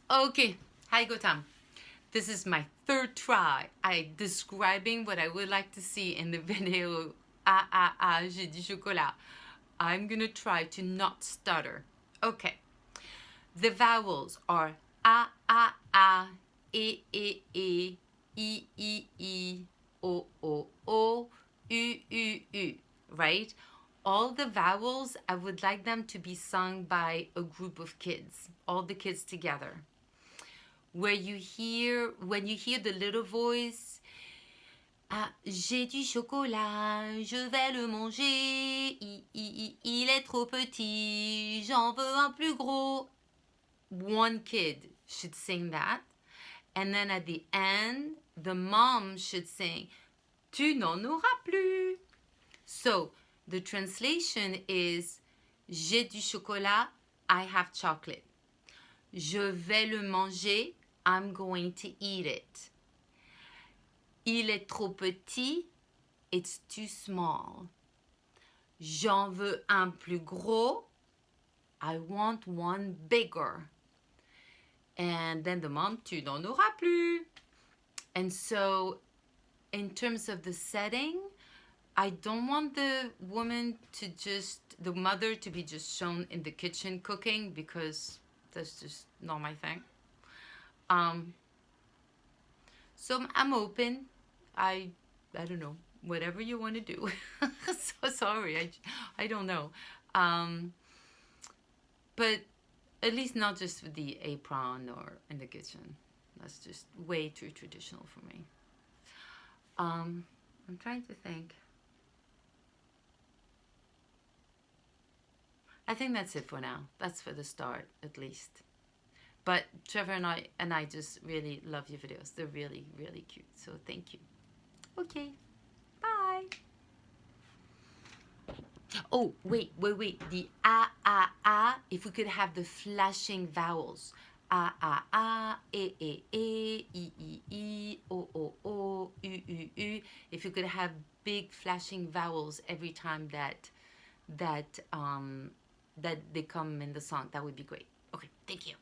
Okay, hi Gotham. This is my third try at describing what I would like to see in the video. J'ai du chocolat. I'm gonna try to not stutter. Okay, the vowels are a, e, o, u, right? All the vowels, I would like them to be sung by a group of kids, all the kids together. When you hear the little voice, ah, j'ai du chocolat, je vais le manger, il est trop petit, j'en veux un plus gros. One kid should sing that. And then at the end, the mom should sing, tu n'en auras plus. So the translation is, j'ai du chocolat, I have chocolate. Je vais le manger, I'm going to eat it. Il est trop petit, it's too small. J'en veux un plus gros, I want one bigger. And then the mom, tu n'en auras plus. And so, in terms of the setting, I don't want the mother to be just shown in the kitchen cooking, because that's just not my thing. So I'm open. I don't know, whatever you want to do. So sorry, I don't know. But at least not just with the apron or in the kitchen. That's just way too traditional for me. I'm trying to think. I think that's it for now. That's for the start, at least. But Trevor and I just really love your videos. They're really, really cute. So thank you. Okay. Bye. Oh, wait. The a. If we could have the flashing vowels. A, e, o, u. If you could have big flashing vowels every time that they come in the song, that would be great. Okay, thank you.